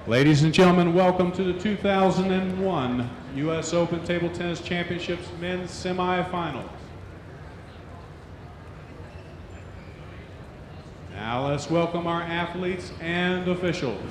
Ladies and gentlemen, welcome to the 2001 U.S. Open Table Tennis Championships Men's Semifinals. Now let's welcome our athletes and officials.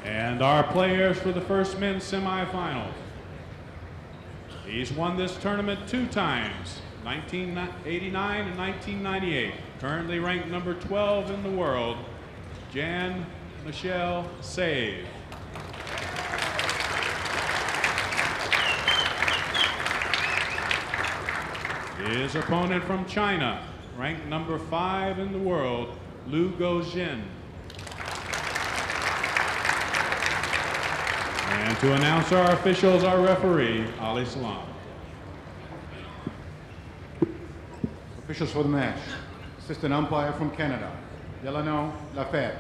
And our players for the first men's semifinals. He's won this tournament 2 times, 1989 and 1998. Currently ranked number 12 in the world, Jean-Michel Saive. His opponent from China, ranked number 5 in the world, Guozheng. And to announce our officials, our referee, Ali Salam. Officials for the match. Assistant umpire from Canada, Delano Lafayette.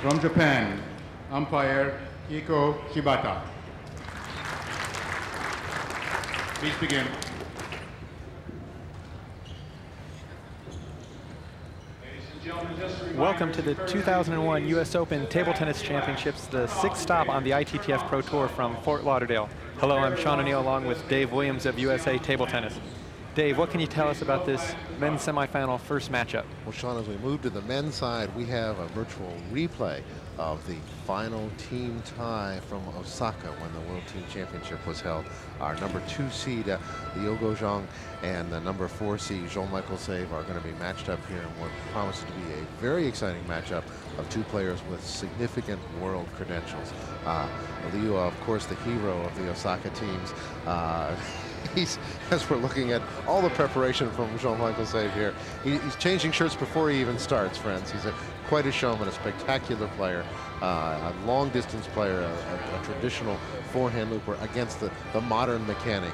From Japan, umpire Kiko Shibata. Please begin. Welcome to the 2001 U.S. Open Table Tennis Championships, the 6th stop on the ITTF Pro Tour from Fort Lauderdale. Hello, I'm Sean O'Neill along with Dave Williams of USA Table Tennis. Dave, what can you tell us about this men's semifinal first matchup? Well, Sean, as we move to the men's side, we have a virtual replay of the final team tie from Osaka when the World Team Championship was held. Our number 2 seed, Guozheng, and the number 4 seed, Jean-Michel Saive, are going to be matched up here in what promises to be a very exciting matchup of 2 players with significant world credentials. Liu, of course, the hero of the Osaka teams. As we're looking at all the preparation from Jean-Michel Saive here, he's changing shirts before he even starts, friends. He's quite a showman, a spectacular player, a long-distance player, a traditional forehand looper against the modern mechanic.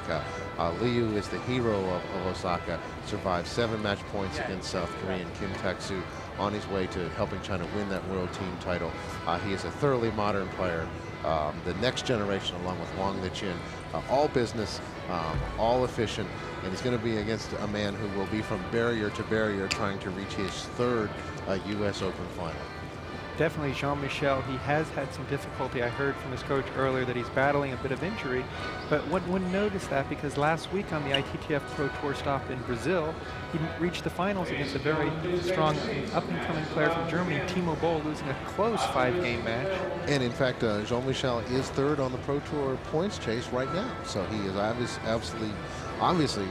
Liu is the hero of Osaka, survived 7 match points against South Korean Kim Tak-soo on his way to helping China win that world team title. He is a thoroughly modern player, the next generation along with Wang Liqin, all business, all efficient, and he's going to be against a man who will be from barrier to barrier trying to reach his 3rd U.S. Open final. Definitely Jean-Michel. He has had some difficulty. I heard from his coach earlier that he's battling a bit of injury, but one wouldn't notice that because last week on the ITTF Pro Tour stop in Brazil, he reached the finals against a very strong up-and-coming player from Germany, Timo Boll, losing a close 5-game match. And in fact, Jean-Michel is 3rd on the Pro Tour points chase right now, so he is obviously,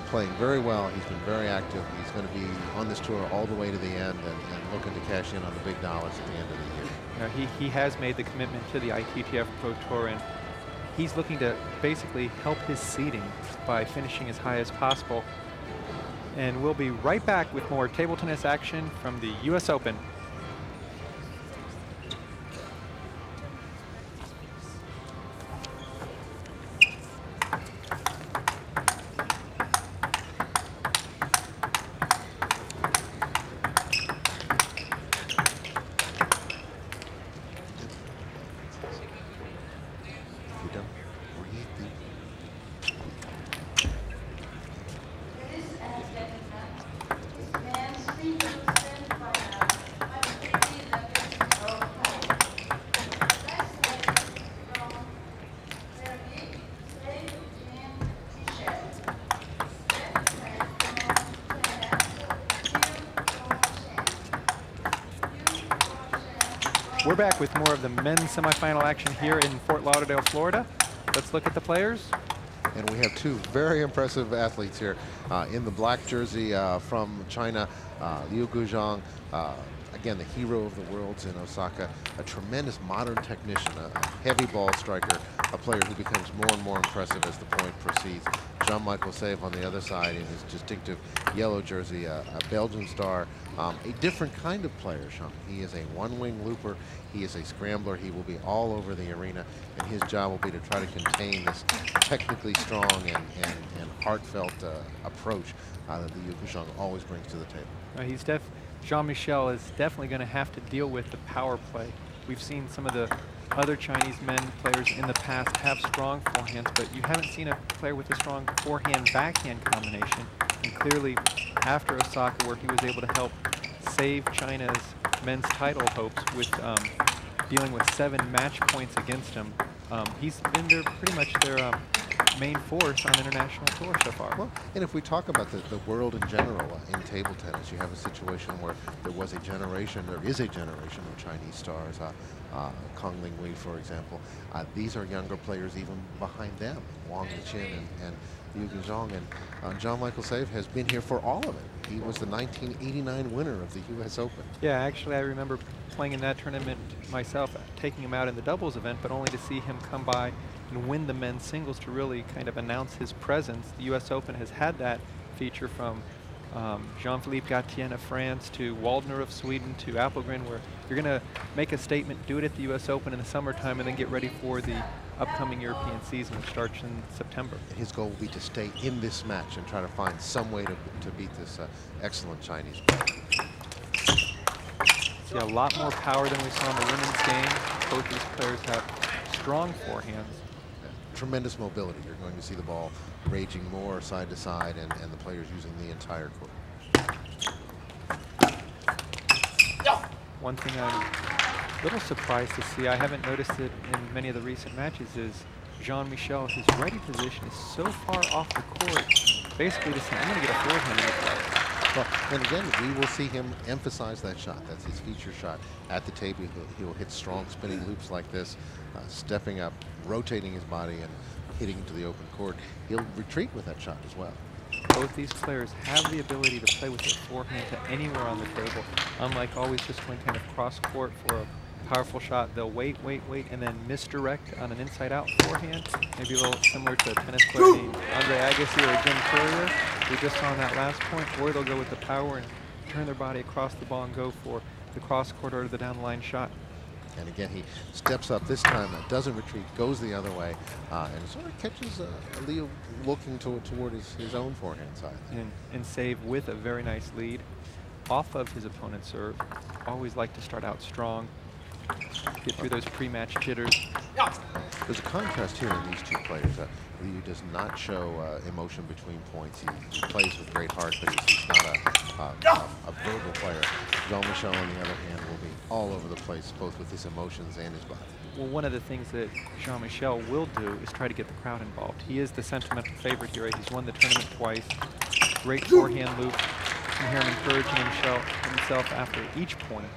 playing very well. He's been very active. He's going to be on this tour all the way to the end and looking to cash in on the big dollars at the end of the year. He has made the commitment to the ITTF Pro Tour, and he's looking to basically help his seeding by finishing as high as possible. And we'll be right back with more table tennis action from the U.S. Open. We're back with more of the men's semifinal action here in Fort Lauderdale, Florida. Let's look at the players. And we have 2 very impressive athletes here in the black jersey from China, Guozheng, Again, the hero of the worlds in Osaka, a tremendous modern technician, a heavy ball striker, a player who becomes more and more impressive as the point proceeds. Jean-Michel Saive on the other side in his distinctive yellow jersey, a Belgian star, a different kind of player, Sean. He is a one-wing looper. He is a scrambler. He will be all over the arena, and his job will be to try to contain this technically strong and heartfelt approach that the Guozheng always brings to the table. Jean-Michel is definitely going to have to deal with the power play. We've seen some of the other Chinese men players in the past have strong forehands, but you haven't seen a player with a strong forehand-backhand combination. And clearly, after Osaka, where he was able to help save China's men's title hopes with dealing with 7 match points against him, he's been pretty much their main force on international tour so far. Well, and if we talk about the world in general in table tennis, you have a situation where there is a generation of Chinese stars, Kong Lingwei, for example. These are younger players even behind them, Wang Liqin and Liu Guozheng, and Jean-Michel Saive has been here for all of it. He was the 1989 winner of the U.S. Open. Yeah, actually, I remember playing in that tournament myself, taking him out in the doubles event, but only to see him come by and win the men's singles to really kind of announce his presence. The U.S. Open has had that feature from Jean-Philippe Gatien of France to Waldner of Sweden to Appelgren, where you're going to make a statement, do it at the U.S. Open in the summertime, and then get ready for the upcoming European season, which starts in September. His goal will be to stay in this match and try to find some way to beat this excellent Chinese player. See a lot more power than we saw in the women's game. Both these players have strong forehands. Tremendous mobility. You're going to see the ball raging more side to side and the players using the entire court. One thing I'm a little surprised to see, I haven't noticed it in many of the recent matches, is Jean-Michel, his ready position is so far off the court, basically just saying, I'm going to get a forehand in the play. Well, and again, we will see him emphasize that shot. That's his feature shot at the table. He will hit strong spinning loops like this, stepping up, rotating his body, and hitting into the open court. He'll retreat with that shot as well. Both these players have the ability to play with their forehand to anywhere on the table. Unlike always just going kind of cross-court for a powerful shot, they'll wait, and then misdirect on an inside-out forehand. Maybe a little similar to a tennis player named Andre Agassi or Jim Courier, we just saw on that last point. Or they'll go with the power and turn their body across the ball and go for the cross-court or the down-the-line shot. And again, he steps up this time, doesn't retreat, goes the other way, and sort of catches Leo looking toward his own forehand side. And Saive with a very nice lead off of his opponent's serve. Always like to start out strong, get through those pre-match jitters. There's a contrast here in these two players. Liu does not show emotion between points. He plays with great heart, but he's not a verbal player. Jean-Michel, on the other hand, will be all over the place, both with his emotions and his body. Well, one of the things that Jean-Michel will do is try to get the crowd involved. He is the sentimental favorite here. He's won the tournament twice. Great forehand loop. You can hear him encouraging himself after each point.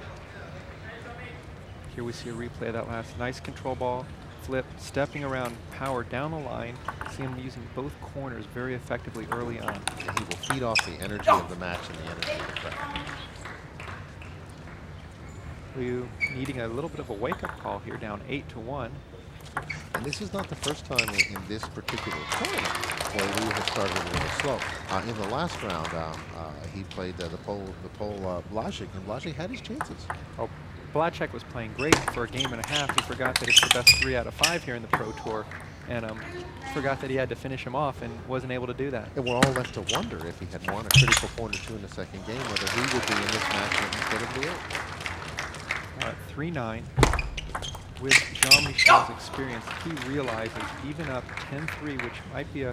Here we see a replay of that last nice control ball. Flip, stepping around, power down the line. See him using both corners very effectively early on. And he will feed off the energy of the match and the energy of the crowd. Liu needing a little bit of a wake-up call here, down 8-1. And this is not the first time in this particular tournament where Liu has started a little slow. In the last round, he played the Pole Błaszczyk, and Błaszczyk had his chances. Oh, Błaszczyk was playing great for a game and a half. He forgot that it's the best 3 out of 5 here in the Pro Tour, and forgot that he had to finish him off and wasn't able to do that. And we're all left to wonder if he had won a critical point or two in the second game, whether he would be in this match instead of Liu. 3-9. With Jean-Michel's experience, he realizes even up 10-3, which might be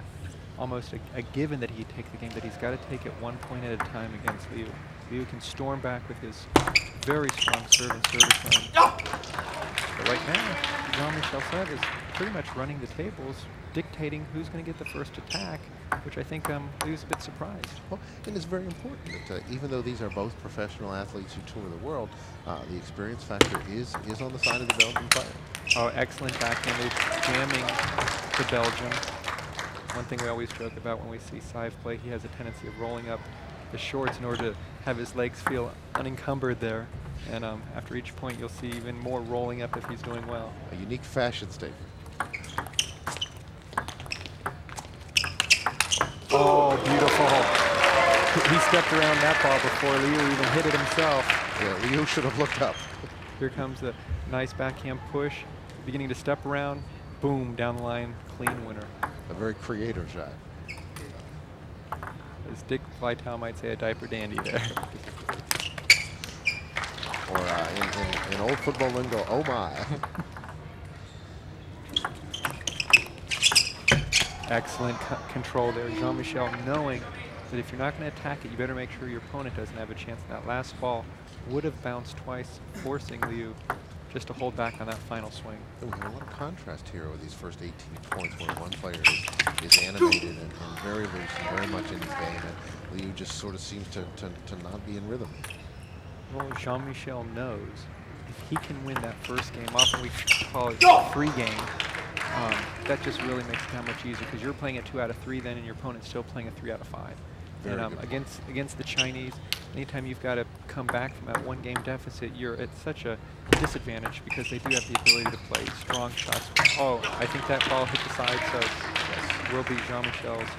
almost a given that he'd take the game, that he's got to take it 1 point at a time against Liu. Liu can storm back with his very strong serve and service run. But right now, Jean-Michel Saive is pretty much running the tables, dictating who's going to get the first attack, which I think Liu's a bit surprised. Well, and it's very important that even though these are both professional athletes who tour the world, the experience factor is on the side of the Belgian player. Oh, excellent backhand loop, jamming the Belgian. One thing we always joke about when we see Saive play, he has a tendency of rolling up the shorts in order to have his legs feel unencumbered there. And after each point, you'll see even more rolling up if he's doing well. A unique fashion statement. Oh, beautiful. He stepped around that ball before Liu even hit it himself. Yeah, Liu should have looked up. Here comes the nice backhand push. Beginning to step around. Boom, down the line, clean winner. A very creative shot. As Dick Vitale might say, a diaper dandy there. Or in old football lingo, oh my. Excellent control there. Jean-Michel knowing that if you're not going to attack it, you better make sure your opponent doesn't have a chance. That last ball would have bounced twice, forcing Liu just to hold back on that final swing. We have a lot of contrast here with these first 18 points where one player is animated and very loose and very much in his game, and Liu just sort of seems to not be in rhythm. Well, Jean-Michel knows if he can win that first game, often we call it a free game, that just really makes it that much easier because you're playing a 2 out of 3 then and your opponent's still playing a 3 out of 5. Very And against the Chinese, anytime you've got to come back from that 1-game deficit, you're at such a disadvantage because they do have the ability to play strong shots. Oh, I think that ball hit the side, so yes, will be Jean-Michel's.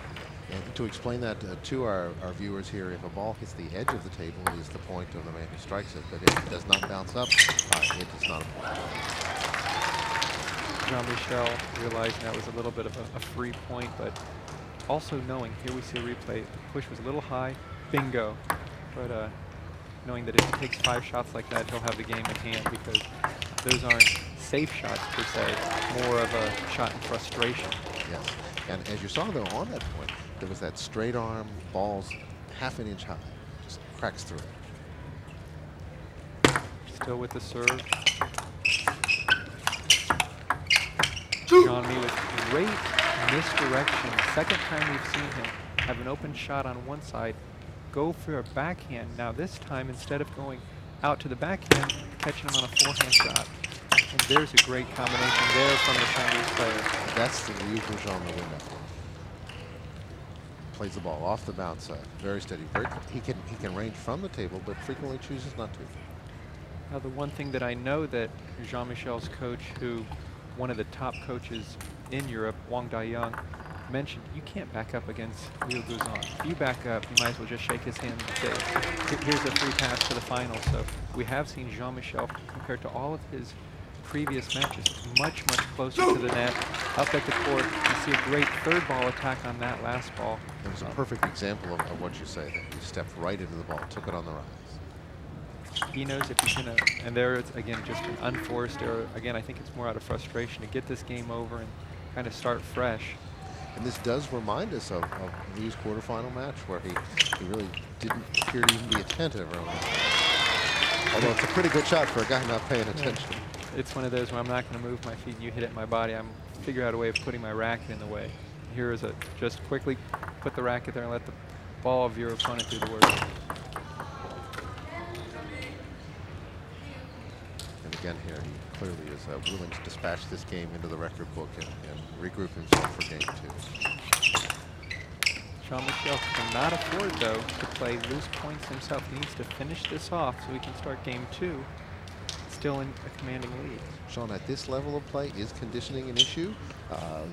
And to explain that to our viewers here, if a ball hits the edge of the table, it is the point of the man who strikes it. But if it does not bounce up, it is not a point. Jean-Michel realizing that was a little bit of a free point, but also knowing, here we see a replay, the push was a little high, bingo. But knowing that if he takes 5 shots like that, he'll have the game in hand because those aren't safe shots per se, more of a shot in frustration. Yes, and as you saw though on that point, there was that straight arm, balls half an inch high, just cracks through it. Still with the serve. Jean-Mi with great misdirection. Second time we've seen him have an open shot on one side, go for a backhand. Now this time, instead of going out to the backhand, catching him on a forehand shot. And there's a great combination there from the Chinese player. That's the Liu Guozheng to win that one. Plays the ball off the bounce side, very steady. He can range from the table, but frequently chooses not to. Now the one thing that I know that Jean-Michel's coach, who one of the top coaches in Europe, Wang Daiyang, mentioned, you can't back up against Liu Guozheng. If you back up, you might as well just shake his hand and say, here's a free pass to the final. So we have seen Jean-Michel, compared to all of his previous matches, much closer to the net, up at the court. You see a great third ball attack on that last ball. It was a perfect example of what you say. That he stepped right into the ball, took it on the rise. He knows if he's going to, and there it's, again, just an unforced error. Again, I think it's more out of frustration to get this game over and kind of start fresh. And this does remind us of Liu's quarterfinal match where he really didn't appear to even be attentive. Although it's a pretty good shot for a guy not paying attention. It's one of those where I'm not going to move my feet and you hit it in my body. I'm figure out a way of putting my racket in the way. Here is a just quickly put the racket there and let the ball of your opponent do the work. And again here, he clearly is willing to dispatch this game into the record book and regroup himself for game 2. Jean-Michel cannot afford, though, to play loose points himself. He needs to finish this off so he can start game 2, still in a commanding lead. Sean, at this level of play, is conditioning an issue?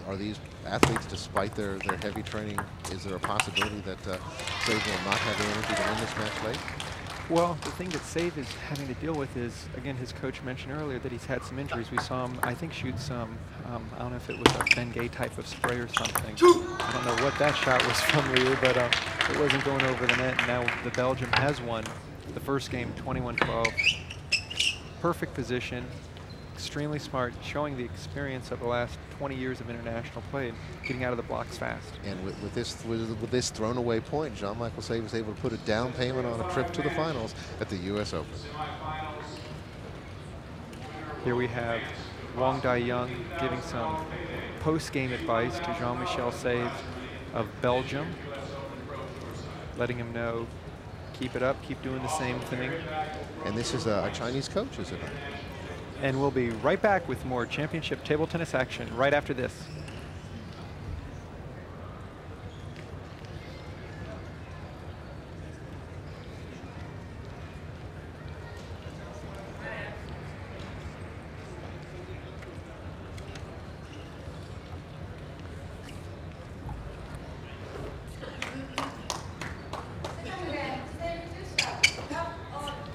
Are these athletes, despite their heavy training, is there a possibility that Saive will not have the energy to win this match late? Well, the thing that Saive is having to deal with is, again, his coach mentioned earlier that he's had some injuries. We saw him, I think, shoot some, I don't know if it was a Bengay type of spray or something. I don't know what that shot was from Liu, but it wasn't going over the net. Now the Belgium has won the first game, 21-12. Perfect position, extremely smart, showing the experience of the last 20 years of international play, getting out of the blocks fast. And with this thrown away point, Jean-Michel Saive was able to put a down payment on a trip to the finals at the U.S. Open. Here we have Wang Daiyang giving some post-game advice to Jean-Michel Saive of Belgium, letting him know, keep it up, keep doing the same thing. And this is a Chinese coach, is it not? And we'll be right back with more championship table tennis action right after this.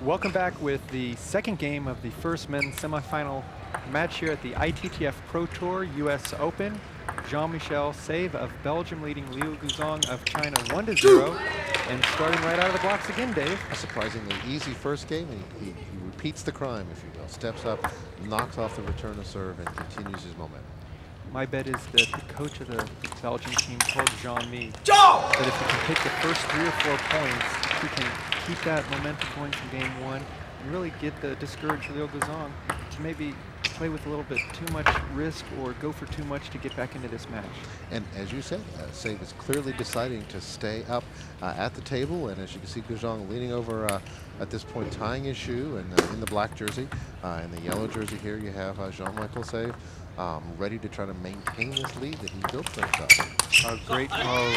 Welcome back with the second game of the first men's semifinal match here at the ITTF Pro Tour US Open. Jean-Michel Saive of Belgium leading Liu Guozheng of China 1-0. And starting right out of the blocks again, Dave. A surprisingly easy first game, and he repeats the crime, if you will. Steps up, knocks off the return of serve, and continues his momentum. My bet is that the coach of the Belgian team told Jean-Mi that if he can take the first 3 or 4 points, he can keep that momentum going from game 1 and really get the discouraged Liu Guozheng to maybe play with a little bit too much risk or go for too much to get back into this match. And as you said, Saive is clearly deciding to stay up at the table, and as you can see, Guozheng leaning over at this point, tying his shoe, and in the black jersey. In the yellow jersey here, you have Jean-Michel Saive, ready to try to maintain this lead that he built for himself. A great call.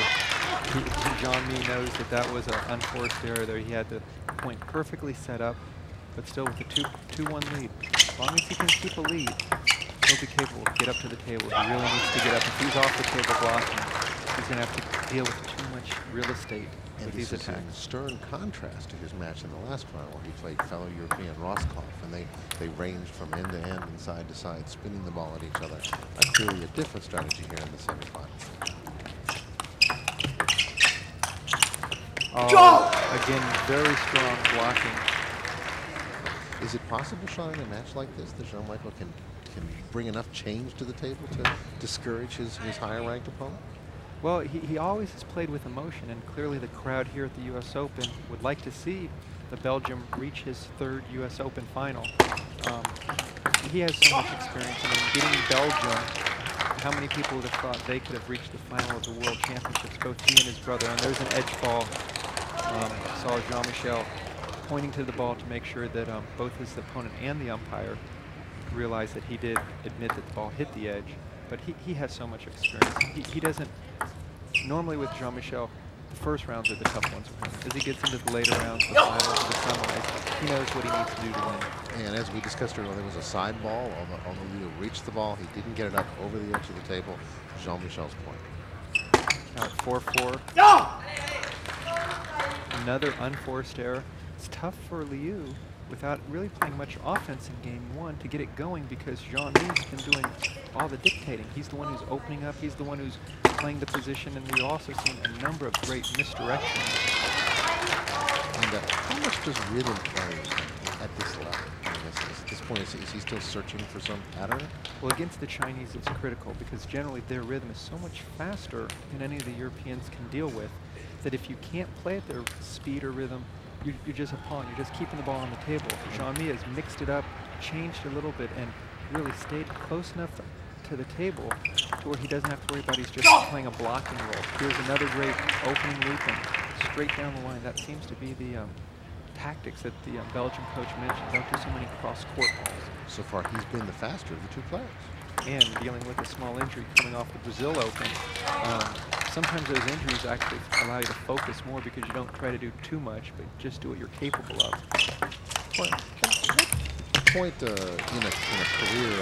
Jean-Mi knows that that was an unforced error there. He had the point perfectly set up, but still with a 2-1 lead. As long as he can keep a lead, he'll be capable to get up to the table. He really needs to get up. If he's off the table blocking, he's going to have to deal with too much real estate with these attacks. In stern contrast to his match in the last round, where he played fellow European Roscoff, and they ranged from end to end and side to side, spinning the ball at each other. Clearly a different strategy here in the semifinals. Again, very strong blocking. Is it possible, Sean, in a match like this, that Jean-Michel can bring enough change to the table to discourage his higher-ranked opponent? Well, he always has played with emotion, and clearly the crowd here at the U.S. Open would like to see the Belgium reach his 3rd U.S. Open final. He has so much experience. I mean, getting Belgium, how many people would have thought they could have reached the final of the World Championships, both he and his brother, and there's an edge ball. Saw Jean-Michel pointing to the ball to make sure that both his opponent and the umpire realized that he did admit that the ball hit the edge. But he has so much experience. He doesn't, normally with Jean-Michel, the first rounds are the tough ones for him. As he gets into the later rounds, the finals, the sunrise, he knows what he needs to do to win. And as we discussed earlier, there was a side ball, although Liu reached the ball, he didn't get it up over the edge of the table. Jean-Michel's point. Now at 4-4. Another unforced error. It's tough for Liu without really playing much offense in game 1 to get it going, because Jean-Mi's been doing all the dictating. He's the one who's opening up. He's the one who's playing the position, and we've also seen a number of great misdirections. And how much does rhythm play at this level? I mean, at this point, is he still searching for some pattern? Well, against the Chinese, it's critical, because generally their rhythm is so much faster than any of the Europeans can deal with, that if you can't play at their speed or rhythm, you're just a pawn. You're just keeping the ball on the table. Jean-Mi has mixed it up, changed a little bit, and really stayed close enough to the table to where he doesn't have to worry about he's just playing a blocking role. Here's another great opening loop and straight down the line. That seems to be the tactics that the Belgian coach mentioned. Don't do so many cross-court balls. So far, he's been the faster of the 2 players. And dealing with a small injury coming off the Brazil Open. Sometimes those injuries actually allow you to focus more, because you don't try to do too much, but just do what you're capable of. Well, at what point in a career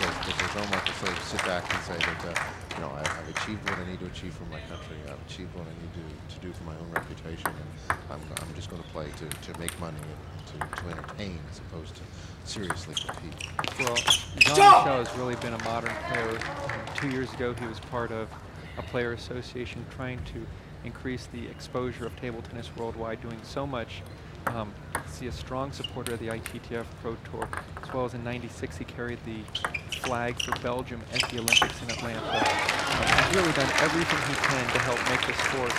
does Jean-Michel Saive sit back and say that, I've achieved what I need to achieve for my country, I've achieved what I need to do for my own reputation, and I'm just going to play to make money and to entertain as opposed to seriously compete? Well, Jean-Michel has really been a modern player. 2 years ago, he was part of a player association trying to increase the exposure of table tennis worldwide, doing so much. See a strong supporter of the ITTF Pro Tour, as well as in '96 he carried the flag for Belgium at the Olympics in Atlanta. He's really done everything he can to help make the sport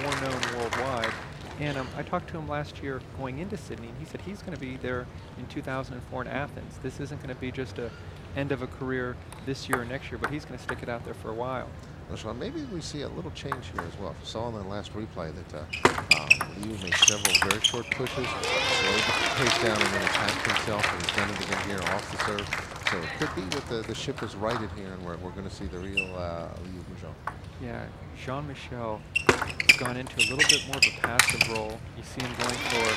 more known worldwide. And I talked to him last year going into Sydney, and he said he's going to be there in 2004 in Athens. This isn't going to be just a end of a career this year or next year, but he's going to stick it out there for a while. Well, Sean, maybe we see a little change here as well. We saw in the last replay that Liu made several very short pushes, slowed the pace down, and then attacked himself, and he's done it again here off the serve. So it could be that the ship is righted here, and we're going to see the real Liu Guozheng. Yeah, Jean-Michel has gone into a little bit more of a passive role. You see him going for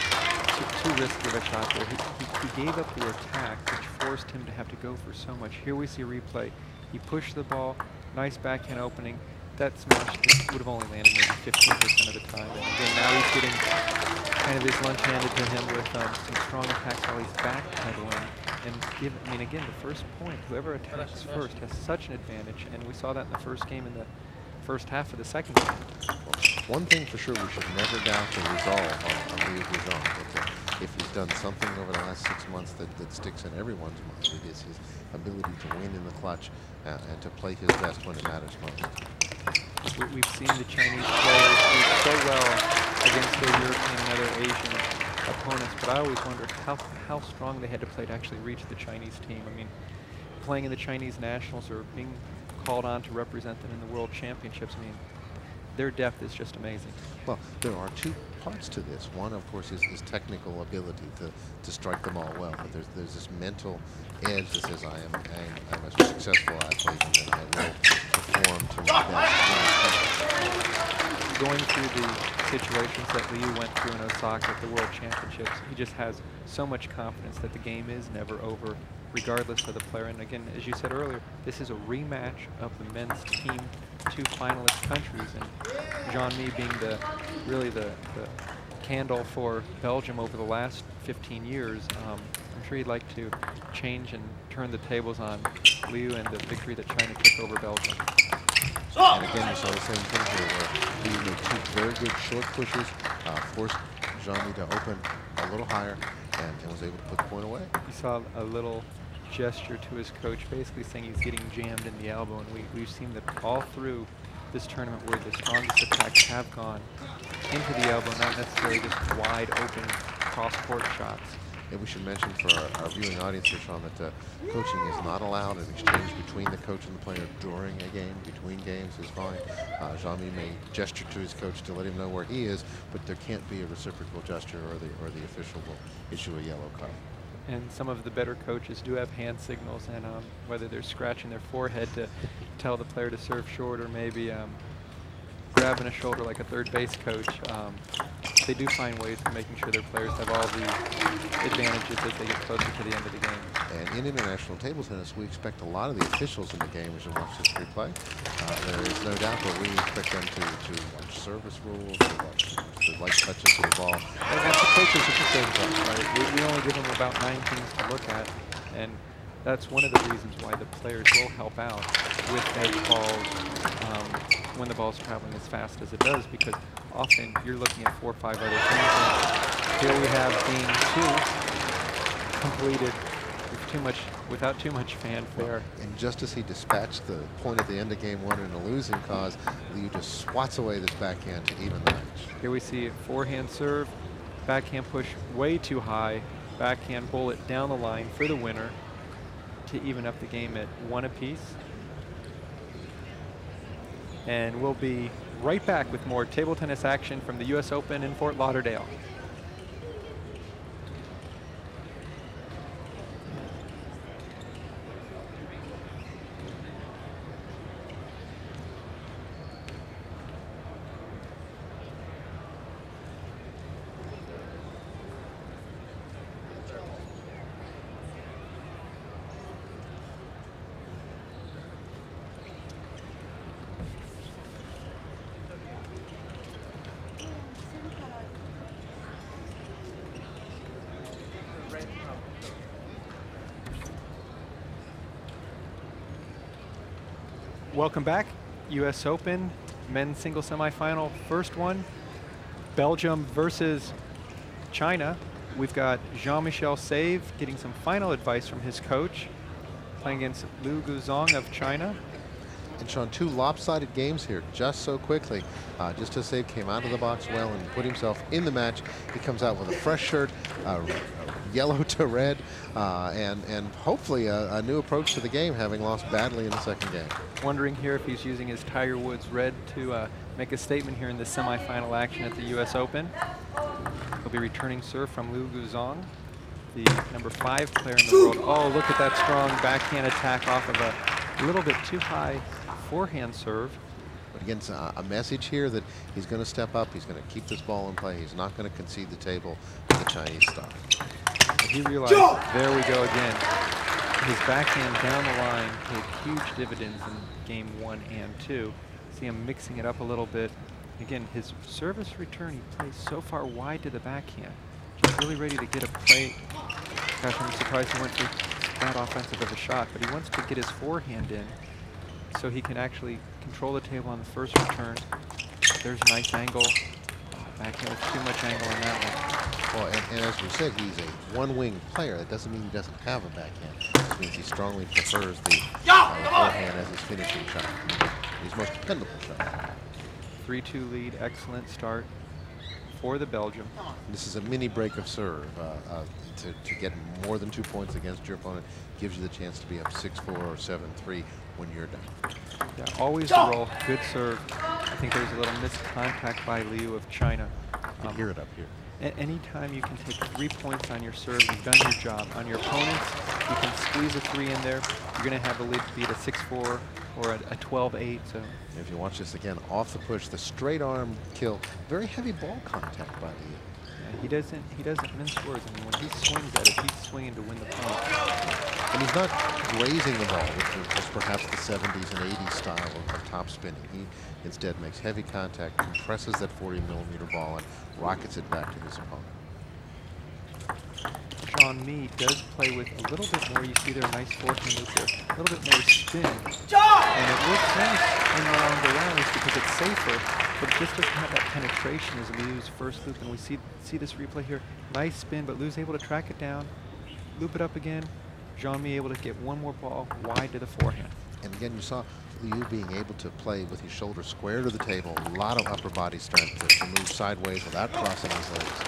too risky of a shot there. He gave up the attack, which forced him to have to go for so much. Here we see a replay. He pushed the ball, nice backhand opening, that smash would have only landed maybe 15% of the time. And again, now he's getting kind of his lunch handed to him with some strong attacks while he's backpedaling. And I mean, again, the first point, whoever attacks first has such an advantage, and we saw that in the first game in the first half of the second game. Well, one thing for sure, we should never doubt the resolve on Liu Guozheng. If he's done something over the last 6 months that sticks in everyone's mind, it is his ability to win in the clutch and to play his best when it matters most. We've seen the Chinese players do so well against their European and other Asian opponents, but I always wondered how strong they had to play to actually reach the Chinese team. I mean, playing in the Chinese nationals or being called on to represent them in the World Championships, I mean, their depth is just amazing. Well, there are two parts to this. One, of course, is his technical ability to strike them all well, but there's this mental edge that says, I'm a successful athlete and I will perform to my best. Going through the situations that Liu went through in Osaka at the World Championships, he just has so much confidence that the game is never over, regardless of the player. And again, as you said earlier, this is a rematch of the men's team, 2 finalist countries, and Jean-Mi being really the candle for Belgium over the last 15 years. I'm sure he'd like to change and turn the tables on Liu and the victory that China took over Belgium. And again, you saw the same thing here where Liu made 2 very good short pushes, forced Jean-Mi to open a little higher, and was able to put the point away. You saw a little gesture to his coach, basically saying he's getting jammed in the elbow, and we've seen that all through this tournament where the strongest attacks have gone into the elbow, not necessarily just wide open cross-court shots. And we should mention for our viewing audience here, Sean, that coaching is not allowed. An exchange between the coach and the player during a game, between games, is fine. Jean-Mi may gesture to his coach to let him know where he is, but there can't be a reciprocal gesture, or the official will issue a yellow card. And some of the better coaches do have hand signals, and whether they're scratching their forehead to tell the player to serve short, or maybe grabbing a shoulder like a third base coach, they do find ways of making sure their players have all the advantages as they get closer to the end of the game. And in international table tennis, we expect a lot of the officials in the game as you watch this replay. There is no doubt that we expect them to watch service rules, to watch the light touches of the ball, and watch the coaches at the same time. Right. We only give them about 9 things to look at, and that's one of the reasons why the players will help out with edge balls when the ball's traveling as fast as it does, because often you're looking at 4 or 5 other things. And here we have game 2 completed without too much fanfare. And just as he dispatched the point at the end of game 1 in a losing cause, Liu just swats away this backhand to even the match. Here we see a forehand serve, backhand push way too high, backhand bullet down the line for the winner to even up the game at 1 apiece. And we'll be right back with more table tennis action from the US Open in Fort Lauderdale. Welcome back. US Open, men's single semifinal, first one. Belgium versus China. We've got Jean-Michel Saive getting some final advice from his coach, playing against Liu Guozheng of China. And Sean, 2 lopsided games here just so quickly. Just as Saive came out of the box well and put himself in the match, he comes out with a fresh shirt, yellow to red, and hopefully a new approach to the game, having lost badly in the second game. Wondering here if he's using his Tiger Woods red to make a statement here in the semifinal action at the US Open. He'll be returning serve from Liu Guozheng, the number 5 player in the world. Oh, look at that strong backhand attack off of a little bit too high forehand serve. But again, it's a message here that he's going to step up, he's going to keep this ball in play, he's not going to concede the table to the Chinese stuff. But he realized, there we go again. His backhand down the line paid huge dividends in game 1 and 2. See him mixing it up a little bit. Again, his service return, he plays so far wide to the backhand. Just really ready to get a play. Gosh, I'm surprised he went for that offensive of a shot, but he wants to get his forehand in so he can actually control the table on the first return. There's a nice angle. Backhand with too much angle on that one. Well, and as we said, he's a one-wing player. That doesn't mean he doesn't have a backhand. It means he strongly prefers the forehand as his finishing shot. His most dependable shot. 3-2 lead, excellent start for the Belgium. This is a mini break of serve. To get more than 2 points against your opponent gives you the chance to be up 6-4 or 7-3 when you're done. Yeah, always the roll, good serve. I think there's a little missed contact by Liu of China. You can hear it up here. Anytime you can take 3 points on your serve, you've done your job. On your opponents, you can squeeze a 3 in there. You're going to have the lead to be at a 6-4 or a 12-8. So If you watch this again, off the push, the straight arm kill, very heavy ball contact by Liu. yeah, he doesn't mince words. I mean, when he swings at it, he's swinging to win the point. And he's not grazing the ball, which was perhaps the 70s and 80s style of top spinning. He instead makes heavy contact, compresses that 40-millimeter ball, and rockets it back to his opponent. Jean-Mi does play with a little bit more. You see there, nice forehand loop there. A little bit more spin. And it looks nice in around the rounds because it's safer, but it just doesn't have that penetration as Liu's first loop. And we see this replay here. Nice spin, but Liu's able to track it down, loop it up again. Jean-Mi able to get one more ball wide to the forehand. And again, you saw Liu being able to play with his shoulder square to the table, a lot of upper body strength to move sideways without crossing his legs,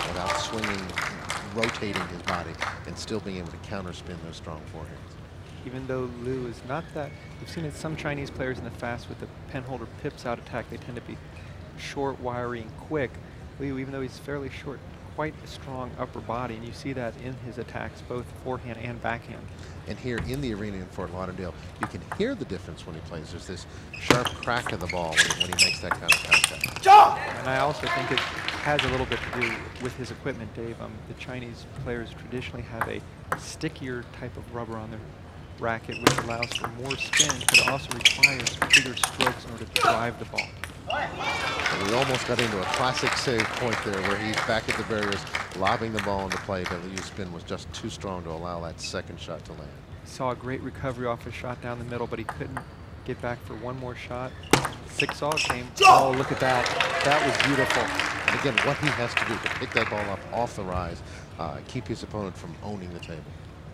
without swinging, rotating his body, and still being able to counterspin those strong forehands. Even though Liu is not that, we've seen it some Chinese players in the fast with the penholder pips out attack, they tend to be short, wiry, and quick. Liu, even though he's fairly short, quite a strong upper body, and you see that in his attacks, both forehand and backhand. And here in the arena in Fort Lauderdale, you can hear the difference when he plays. There's this sharp crack of the ball when he makes that kind of contact. And I also think it has a little bit to do with his equipment, Dave. The Chinese players traditionally have a stickier type of rubber on their racket, which allows for more spin, but it also requires bigger strokes in order to drive the ball. And we almost got into a classic save point there where he's back at the barriers, lobbing the ball into play, but Liu's spin was just too strong to allow that second shot to land. Saw a great recovery off a shot down the middle, but he couldn't get back for one more shot. 6-all game. Oh, look at that. That was beautiful. And again, what he has to do to pick that ball up off the rise, keep his opponent from owning the table.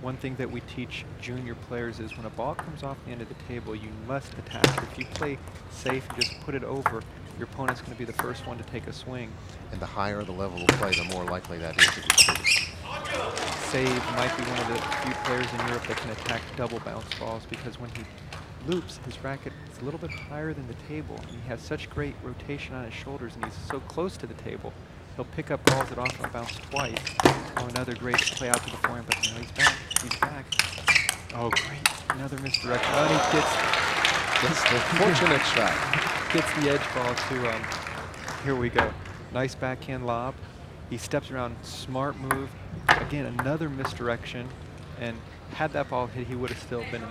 One thing that we teach junior players is when a ball comes off the end of the table, you must attack. If you play safe and just put it over, your opponent's going to be the first one to take a swing. And the higher the level of play, the more likely that is to be true. Saive might be one of the few players in Europe that can attack double bounce balls because when he loops, his racket is a little bit higher than the table. And he has such great rotation on his shoulders and he's so close to the table. He'll pick up balls that often bounce twice. Oh, another great play out to the forehand, but now he's back. He's back. Oh, great. Another misdirection. Oh, and he That's the fortunate shot. gets the edge ball to, here we go. Nice backhand lob. He steps around, smart move. Again, another misdirection. And had that ball hit, he would have still been in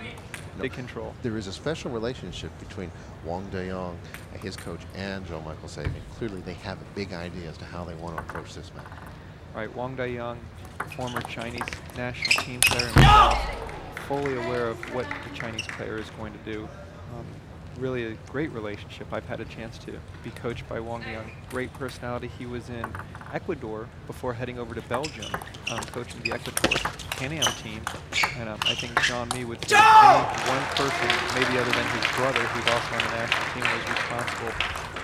big control. There is a special relationship between Wang Dayong, his coach, and Jean-Michel Saive. Clearly, they have a big idea as to how they want to approach this match. All right, Wang Dayong, former Chinese national team player himself, fully aware of what the Chinese player is going to do. Really a great relationship. I've had a chance to be coached by Wang Dayong. Great personality. He was in Ecuador before heading over to Belgium, coaching the Ecuador Pan-Am team. And I think Jean-Mi would say one person, maybe other than his brother, who's also on the national team, was responsible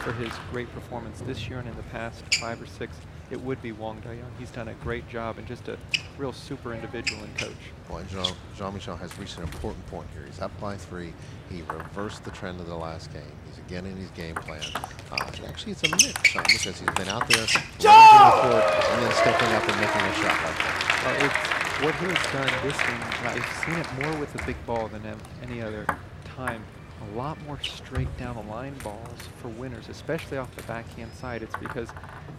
for his great performance this year and in the past 5 or 6. It would be Wang Dayong. He's done a great job and just a real super individual and coach. Well, and Jean-Michel has reached an important point here. He's up by 3. He reversed the trend of the last game. He's again in his game plan. Actually, it's a mix because he's been out there ranging the court and then stepping up and making a shot like that. What he has done this game, I've seen it more with the big ball than any other time. A lot more straight down the line balls for winners, especially off the backhand side. It's because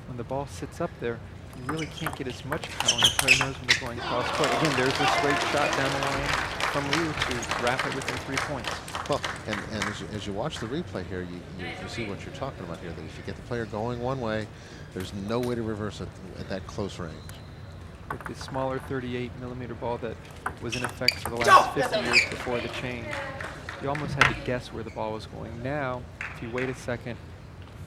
when the ball sits up there, you really can't get as much power, and the player knows when they're going across court. Again, there's a straight shot down the line from Liu to wrap it within 3 points. Well, and as you watch the replay here, you see what you're talking about here. That if you get the player going one way, there's no way to reverse it at that close range. With the smaller 38mm ball that was in effect for the last 50 years before the change, you almost had to guess where the ball was going. Now, if you wait a second,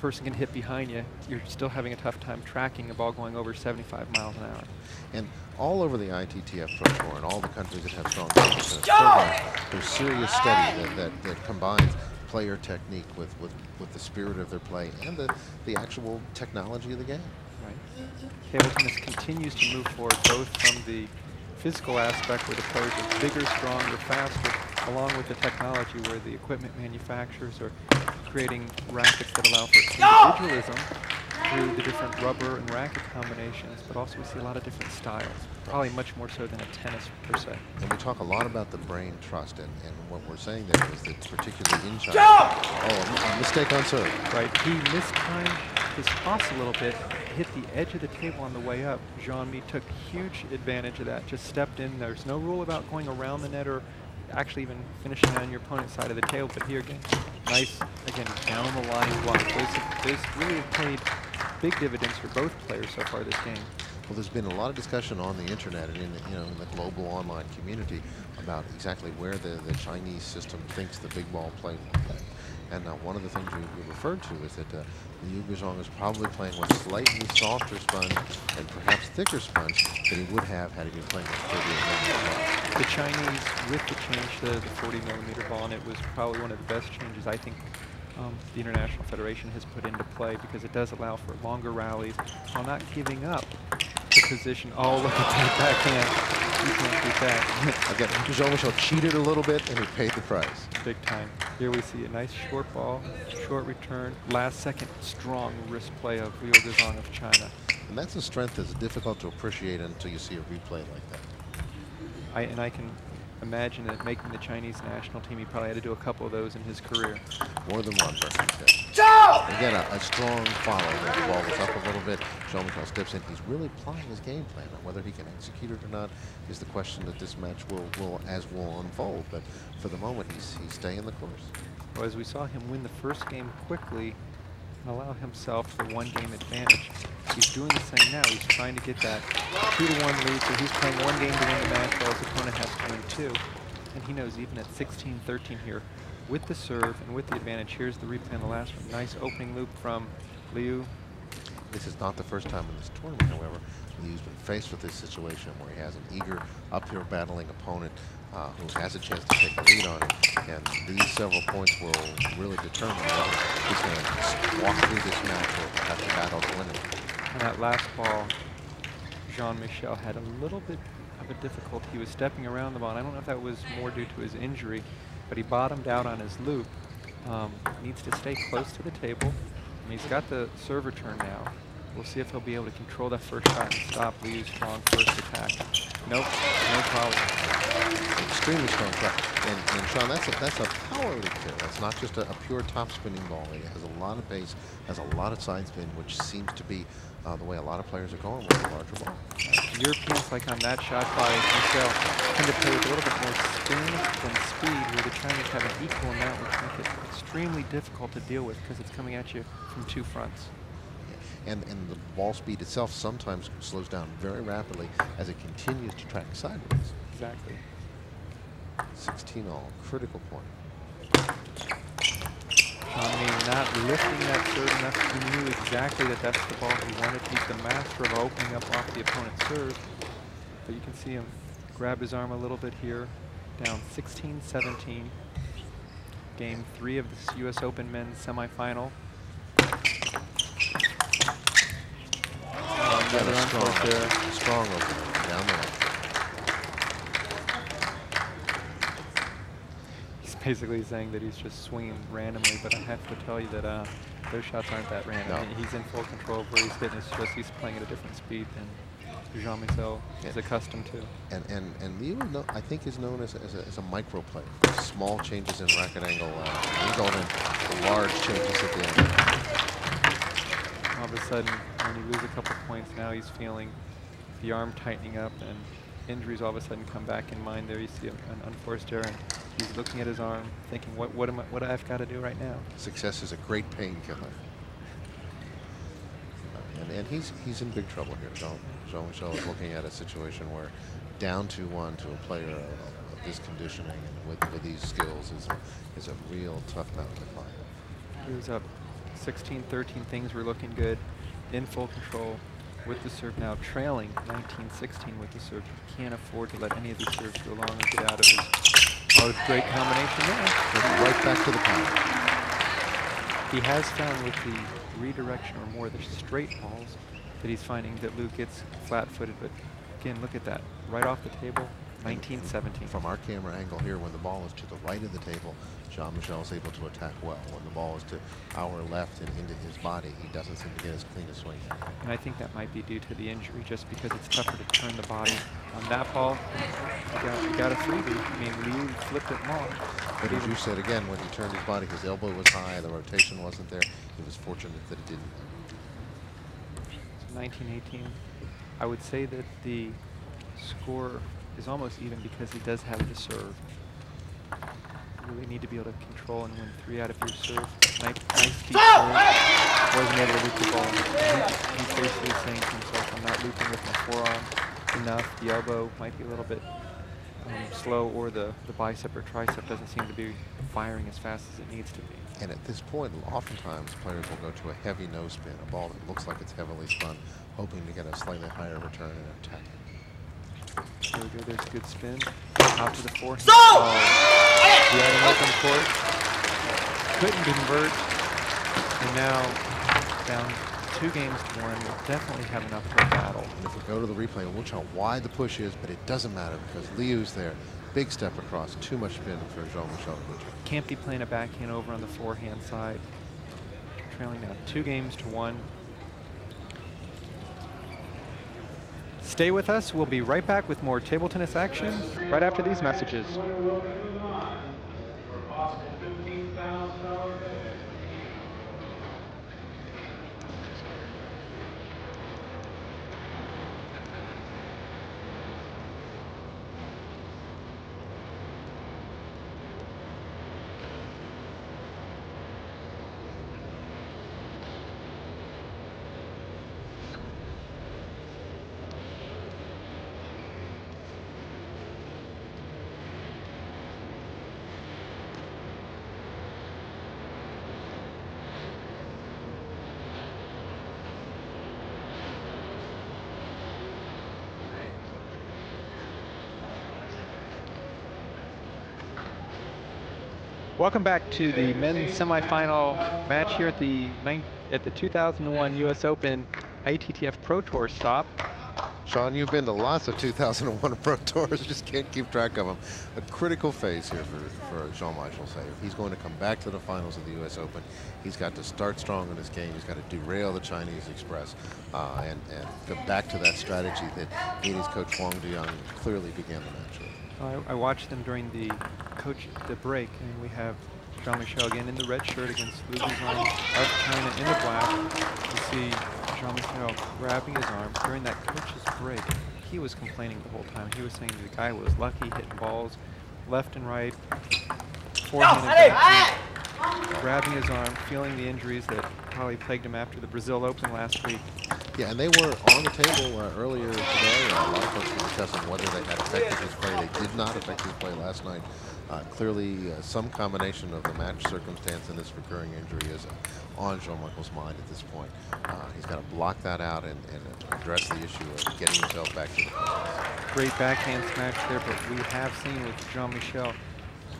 person can hit behind you, you're still having a tough time tracking a ball going over 75 miles an hour. And all over the ITTF Pro Tour and all the countries that have strong coaches in its program, there's serious study that combines player technique with the spirit of their play and the actual technology of the game. Right. Table tennis continues to move forward both from the physical aspect where the players are bigger, stronger, faster, along with the technology where the equipment manufacturers are creating rackets that allow for individualism through the different rubber and racket combinations, but also we see a lot of different styles, probably much more so than a tennis per se. And we talk a lot about the brain trust, and what we're saying there is that particularly in China, oh, a mistake on serve. Right, he mistimed his toss a little bit, hit the edge of the table on the way up. Jean-Mi took huge advantage of that, just stepped in. There's no rule about going around the net or actually even finishing on your opponent's side of the table, but here again, nice, again, down the line block. Those really have paid big dividends for both players so far this game. Well, there's been a lot of discussion on the internet and in the global online community about exactly where the Chinese system thinks the big ball play will play. And one of the things we referred to is that Liu Guozheng is probably playing with slightly softer sponge and perhaps thicker sponge than he would have had he been playing with 38mm ball. The Chinese, with the change to the 40mm ball, and it was probably one of the best changes I think the International Federation has put into play, because it does allow for longer rallies while not giving up the position. Oh, look at that backhand. You can't beat that. Again, Jean-Michel cheated a little bit and he paid the price. Big time. Here we see a nice short ball, short return, last second strong wrist play of Liu Guozheng of China. And that's a strength that's difficult to appreciate until you see a replay like that. I can imagine that making the Chinese national team, he probably had to do a couple of those in his career. More than one, perhaps. Again, a strong follow. The ball was up a little bit. Jean-Michel steps in. He's really applying his game plan. And whether he can execute it or not is the question that this match will unfold. But for the moment, he's staying the course. Well, as we saw him win the first game quickly and allow himself the one-game advantage, he's doing the same now. He's trying to get that 2-1 lead, so he's playing one game to win the match while his opponent has to win two. And he knows even at 16-13 here, with the serve and with the advantage, here's the replay on the last one. Nice opening loop from Liu. This is not the first time in this tournament, however, Liu's been faced with this situation where he has an eager, uphill battling opponent who has a chance to take the lead on him. And these several points will really determine whether he's going to walk through this match or have to battle to win it. And that last ball, Jean-Michel had a little bit of a difficulty. He was stepping around the ball. And I don't know if that was more due to his injury, but he bottomed out on his loop. Needs to stay close to the table. And he's got the serve return now. We'll see if he'll be able to control that first shot and stop Liu's strong first attack. Nope, no problem. Extremely strong shot. And Sean, that's a power leap there. That's not just a pure top spinning ball. It has a lot of pace, has a lot of side spin, which seems to be the way a lot of players are going with a larger ball. Europeans, like on that shot by Michel, tend to play with a little bit more spin than speed, where the Chinese have an equal amount, which makes it extremely difficult to deal with because it's coming at you from two fronts. And the ball speed itself sometimes slows down very rapidly as it continues to track sideways. Exactly. 16-all, critical point. Not lifting that serve enough. He knew exactly that that's the ball he wanted. He's the master of opening up off the opponent's serve. But you can see him grab his arm a little bit here. Down 16-17. Game 3 of this U.S. Open men's semifinal. Another unforced there. Strong opener down the line. He's basically saying that he's just swinging randomly, but I have to tell you that those shots aren't that random. No. He's in full control of where he's hitting. It's just he's playing at a different speed than Jean-Michel is accustomed to. And Liu, I think, is known as a micro player. Small changes in racket angle result in large changes at the end. All of a sudden, when you lose a couple points, now he's feeling the arm tightening up, and injuries all of a sudden come back in mind there. You see an unforced error, and he's looking at his arm, thinking, what do I've got to do right now? Success is a great painkiller. And he's in big trouble here. Jean-Michel is looking at a situation where down 2-1 to a player of this conditioning and with these skills is a real tough mountain to climb. He was up 16-13. Things were looking good, in full control with the serve, now trailing 19-16 with the serve. He can't afford to let any of these serves go long and get out of his. Oh, great combination there. Right back to the power. He has found with the redirection or more the straight balls that he's finding that Liu gets flat-footed. But again, look at that. Right off the table, 19-17. From our camera angle here, when the ball is to the right of the table, Jean-Michel is able to attack well. When the ball is to our left and into his body, he doesn't seem to get as clean a swing. And I think that might be due to the injury, just because it's tougher to turn the body. On that ball, you got a freebie. I mean, Liu flipped it long. But as you said, again, when he turned his body, his elbow was high, the rotation wasn't there. He was fortunate that it didn't. So 19-18. I would say that the score is almost even because he does have the serve. You really need to be able to control and win 3 out of your serve. Nice deep serve. Wasn't able to loop the ball. He's basically saying to himself, I'm not looping with my forearm enough. The elbow might be a little bit slow, or the bicep or tricep doesn't seem to be firing as fast as it needs to be. And at this point, oftentimes players will go to a heavy nose spin, a ball that looks like it's heavily spun, hoping to get a slightly higher return and attack. There we go, there's a good spin. Out to the forehand. Oh, he had an open court. Couldn't convert. And now down 2 games to 1. We'll definitely have an uphill battle. And if we go to the replay, we'll watch how wide the push is, but it doesn't matter because Liu's there. Big step across, too much spin for Jean-Michel. Can't be playing a backhand over on the forehand side. Trailing now 2 games to 1. Stay with us. We'll be right back with more table tennis action right after these messages. Welcome back to the men's semifinal match here at the 2001 U.S. Open ITTF Pro Tour stop. Sean, you've been to lots of 2001 Pro Tours, just can't keep track of them. A critical phase here for Jean-Michel Saive. He's going to come back to the finals of the U.S. Open. He's got to start strong in his game. He's got to derail the Chinese Express and go back to that strategy that he and his coach Wang Duyang clearly began the match with. I watched them during the break, and we have Jean-Michel again in the red shirt against Liu Guozheng of China in the black. You see Jean-Michel grabbing his arm during that coach's break. He was complaining the whole time. He was saying the guy was lucky, hitting balls left and right, forehand and backhand, grabbing his arm, feeling the injuries that probably plagued him after the Brazil Open last week. Yeah, and they were on the table earlier today. A lot of folks were discussing whether they had affected his play. They did not affect his play last night. Clearly, some combination of the match circumstance and this recurring injury is on Jean-Michael's mind at this point. He's got to block that out and address the issue of getting himself back to the finals. Great backhand smash there, but we have seen with Jean-Michel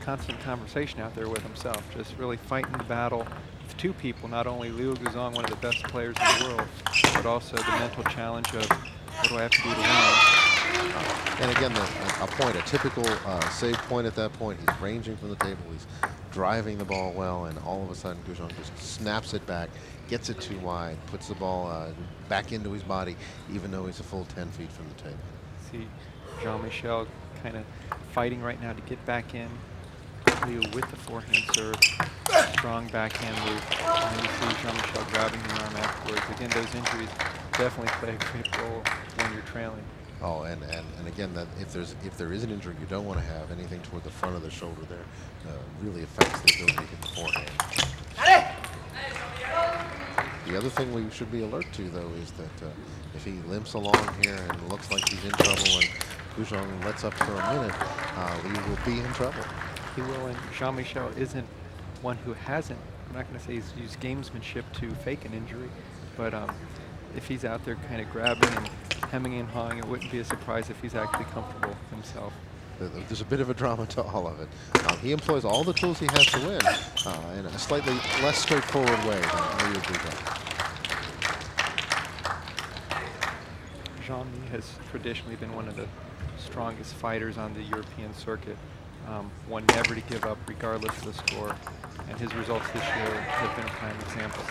constant conversation out there with himself, just really fighting the battle with 2 people, not only Liu Guozheng, one of the best players in the world, but also the mental challenge of what do I have to do to win. And again, a typical save point at that point. He's ranging from the table. He's driving the ball well, and all of a sudden, Guozheng just snaps it back, gets it too wide, puts the ball back into his body, even though he's a full 10 feet from the table. See Jean-Michel kind of fighting right now to get back in. Liu with the forehand serve, strong backhand loop, and then you see Jean-Michel grabbing the arm afterwards. Again, those injuries definitely play a great role when you're trailing. Oh, and again, that if there is an injury, you don't want to have anything toward the front of the shoulder there. Really affects the ability to hit the forehand. The other thing we should be alert to, though, is that if he limps along here and looks like he's in trouble and Guozheng lets up for a minute, Liu will be in trouble. He will, and Jean-Michel isn't one who hasn't, I'm not going to say he's used gamesmanship to fake an injury, but if he's out there kind of grabbing and hemming and hawing, it wouldn't be a surprise if he's actually comfortable himself. There's a bit of a drama to all of it. He employs all the tools he has to win in a slightly less straightforward way than Liu Guozheng. Jean-Mi has traditionally been one of the strongest fighters on the European circuit. One never to give up regardless of the score, and his results this year have been a prime example.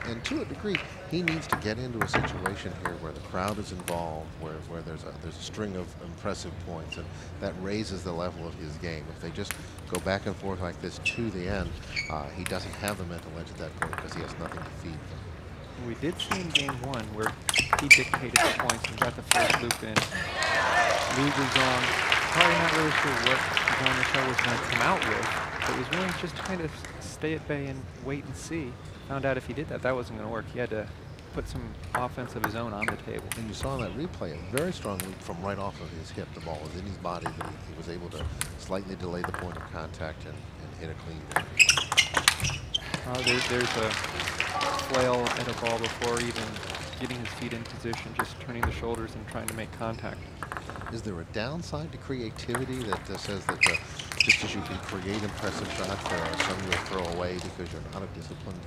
And to a degree, he needs to get into a situation here where the crowd is involved, where there's a string of impressive points, and that raises the level of his game. If they just go back and forth like this to the end, he doesn't have the mental edge at that point because he has nothing to feed them. We did see in game one where he dictated the points and got the first loop in. Liu Guozheng, probably not really sure what Jean-Michel was going to come out with, but was willing just to kind of stay at bay and wait and see. Found out if he did that, that wasn't going to work. He had to put some offense of his own on the table. And you saw in that replay a very strong leap from right off of his hip. The ball was in his body, but he was able to slightly delay the point of contact and hit a clean. There's a flail at a ball before even getting his feet in position, just turning the shoulders and trying to make contact. Is there a downside to creativity that says that just as you can create impressive shots, there are some you'll throw away because you're not a disciplined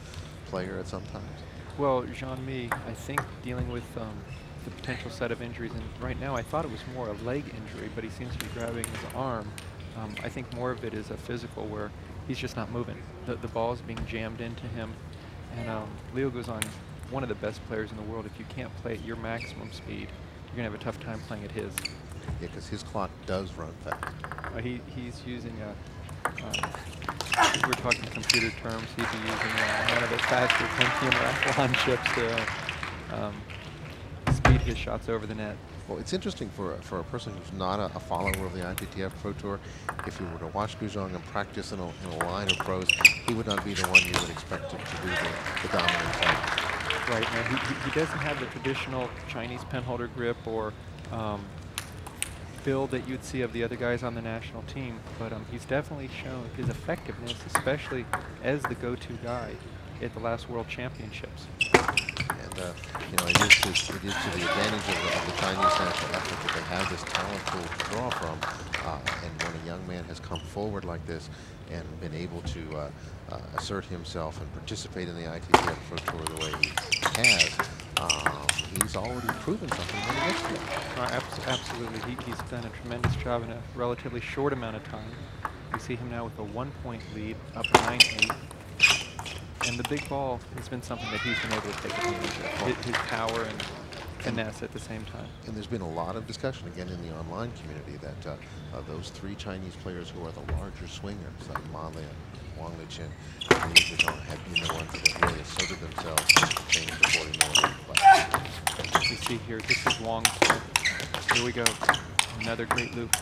player at some times? Well, Jean-Mi, I think dealing with the potential set of injuries, and right now I thought it was more a leg injury, but he seems to be grabbing his arm. I think more of it is a physical where he's just not moving. The ball is being jammed into him, and Liu Guozheng, one of the best players in the world. If you can't play at your maximum speed, you're going to have a tough time playing at his. Yeah, because his clock does run fast. He's using if we're talking computer terms, he'd be using one of the faster Pentium or Athlon chips to speed his shots over the net. Well, it's interesting for a person who's not a follower of the ITTF Pro Tour. If you were to watch Guozheng and practice in a line of pros, he would not be the one you would expect to do the dominant play. Right, now he doesn't have the traditional Chinese penholder grip or build that you'd see of the other guys on the national team, but he's definitely shown his effectiveness, especially as the go-to guy at the last World Championships. And you know, it is to the advantage of the Chinese national effort that they have this talent pool to draw from. And when a young man has come forward like this and been able to assert himself and participate in the ITTF Pro Tour the way he has, he's already proven something when he gets to it. Absolutely. He's done a tremendous job in a relatively short amount of time. We see him now with a 1-point lead, up 9-8. And the big ball has been something that he's been able to take advantage of. His power and finesse at the same time. And there's been a lot of discussion, again, in the online community that those three Chinese players who are the larger swingers, like Ma Lin, Wang Liqin, and Liu Guozheng, have been the ones that have really asserted themselves and changed the 40mm play. We see here, this is Wang's point. Here we go. Another great loop.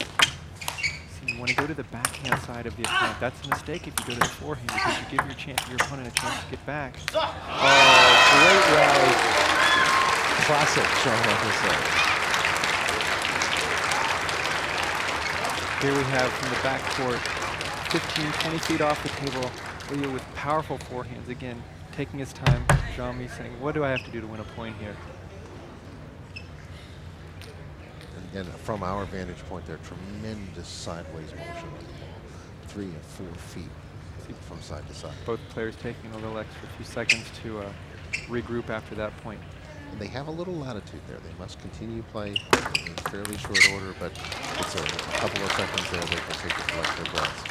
You want to go to the backhand side of the opponent. That's a mistake if you go to the forehand because you give your opponent a chance to get back. Oh, great rally. Classic Jean-Michel. Here we have from the backcourt, 15, 20 feet off the table, Liu with powerful forehands. Again, taking his time. Jean-Mi saying, what do I have to do to win a point here? And from our vantage point, there are tremendous sideways motion on the ball. 3 and 4 feet from side to side. Both players taking a little extra few seconds to regroup after that point. And they have a little latitude there. They must continue play in fairly short order, but it's a couple of seconds there they can take to collect their breaths.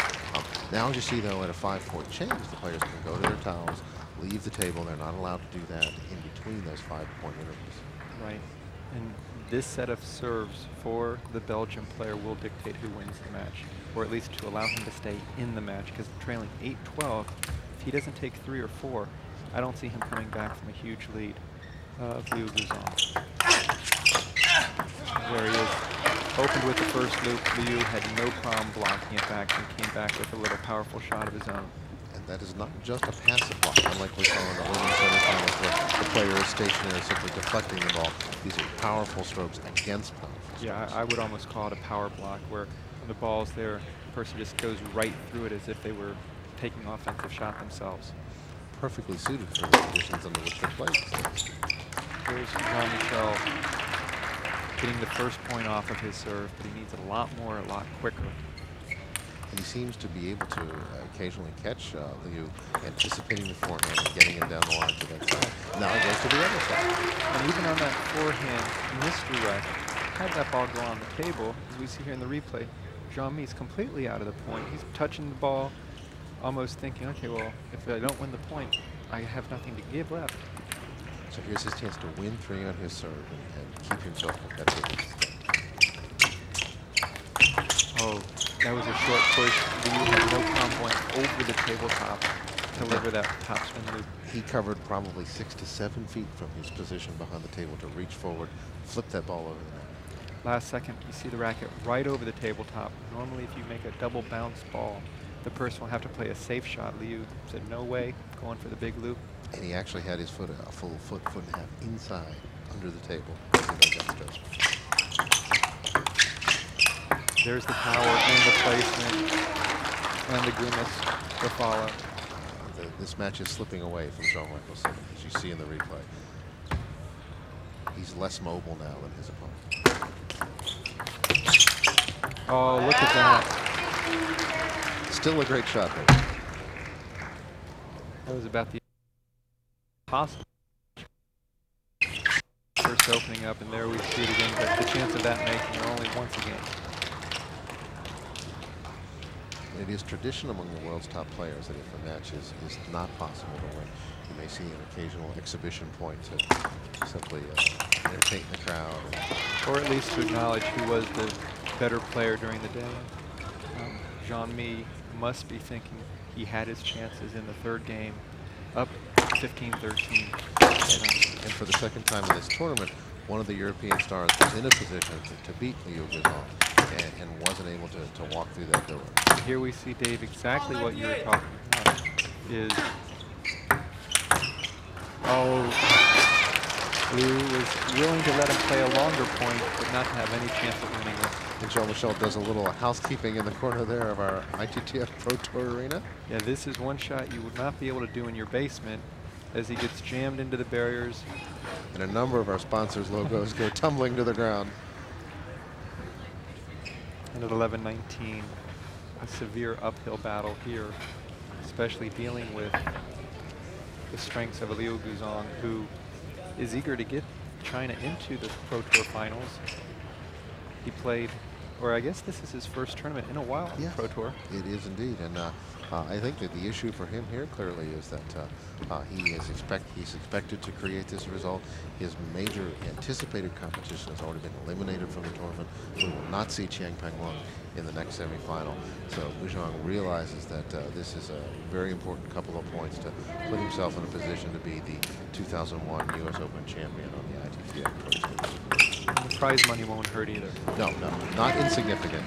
Now, as you see, though, at a 5-point change, the players can go to their towels, leave the table. They're not allowed to do that in between those 5-point intervals. Right. And this set of serves for the Belgian player will dictate who wins the match, or at least to allow him to stay in the match, because trailing 8-12, if he doesn't take 3 or 4, I don't see him coming back from a huge lead of Liu Guozheng. There he is. Opened with the first loop. Liu had no problem blocking it back and came back with a little powerful shot of his own. And that is not just a passive block, unlike we saw in the women's semifinals where the player is stationary, simply deflecting the ball. These are powerful strokes against powerful strokes. Yeah, I would almost call it a power block, where when the ball's there, the person just goes right through it as if they were taking offensive shot themselves. Perfectly suited for the conditions under which they play. Here's Jean-Michel getting the first point off of his serve, but he needs a lot more, a lot quicker. And he seems to be able to occasionally catch Liu, anticipating the forehand and getting him down the line to that side. Now he goes to the other side. And even on that forehand misdirect, had that ball go on the table, as we see here in the replay, Jean-Mi's completely out of the point. He's touching the ball, almost thinking, okay, well, if I don't win the point, I have nothing to give left. So here's his chance to win 3 on his serve and keep himself competitive. Oh, that was a short push. Liu had no problem going over the tabletop to deliver that topspin loop. He covered probably 6 to 7 feet from his position behind the table to reach forward, flip that ball over the net. Last second, you see the racket right over the tabletop. Normally, if you make a double bounce ball, the person will have to play a safe shot. Liu said, no way, going for the big loop. And he actually had his foot, a full foot and a half inside, under the table. As he made that stretch. There's the power and the placement and the grimace to follow. This match is slipping away from Jean-Michel Saive, as you see in the replay. He's less mobile now than his opponent. Oh, look at that. Still a great shot, though. That was about the possible. First opening up, and there we see it again, but the chance of that making only once again. It is tradition among the world's top players that if a match is not possible to win, you may see an occasional exhibition point to simply entertain the crowd. Or at least to acknowledge who was the better player during the day. Jean-Mi must be thinking he had his chances in the third game, up 15-13. And for the second time in this tournament, one of the European stars was in a position to beat Liu Guozheng and wasn't able to walk through that door. Here we see, Dave, exactly what you were talking about. Liu was willing to let him play a longer point, but not to have any chance of winning it. And Jean-Michel does a little housekeeping in the corner there of our ITTF Pro Tour arena. Yeah, this is one shot you would not be able to do in your basement, as he gets jammed into the barriers. And a number of our sponsors' logos go tumbling to the ground. And at 11-19, a severe uphill battle here, especially dealing with the strengths of Liu Guozheng, who is eager to get China into the Pro Tour finals. He played, or I guess this is his first tournament in a while on the Pro Tour. It is indeed, and I think that the issue for him here clearly is that he's expected to create this result. His major anticipated competition has already been eliminated from the tournament. We will not see Chiang Peng-Wang in the next semifinal. So Guozheng realizes that this is a very important couple of points to put himself in a position to be the 2001 U.S. Open champion on the ITTF Pro Tour. And the prize money won't hurt either. No, not insignificant.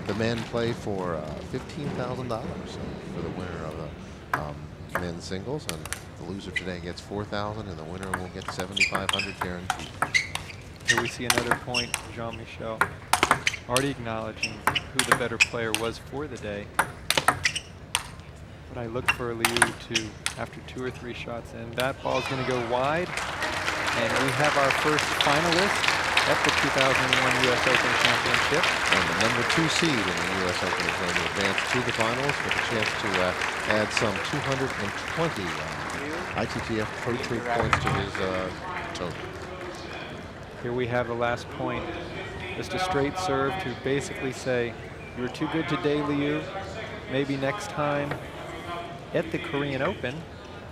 The men play for $15,000 for the winner of the men's singles, and the loser today gets $4,000, and the winner will get $7,500 guaranteed. Here we see another point, Jean-Michel already acknowledging who the better player was for the day. But I look for Liu to, after 2 or 3 shots in, that ball's going to go wide, and we have our first finalist at the 2001 U.S. Open Championship. And the #2 seed in the U.S. Open is going to advance to the finals with a chance to add some 220 ITTF Pro Tour points to his total. Here we have the last point. Just a straight serve to basically say, you were too good today, Liu. Maybe next time at the Korean Open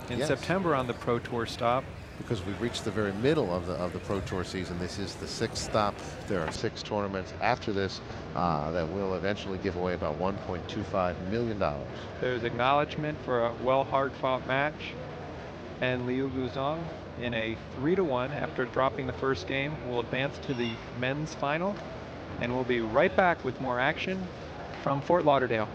in September on the Pro Tour stop. Because we've reached the very middle of the Pro Tour season. This is the 6th stop. There are 6 tournaments after this that will eventually give away about $1.25 million. There's acknowledgement for a well hard-fought match, and Liu Guozheng in a 3-1 after dropping the first game, will advance to the men's final. And we'll be right back with more action from Fort Lauderdale.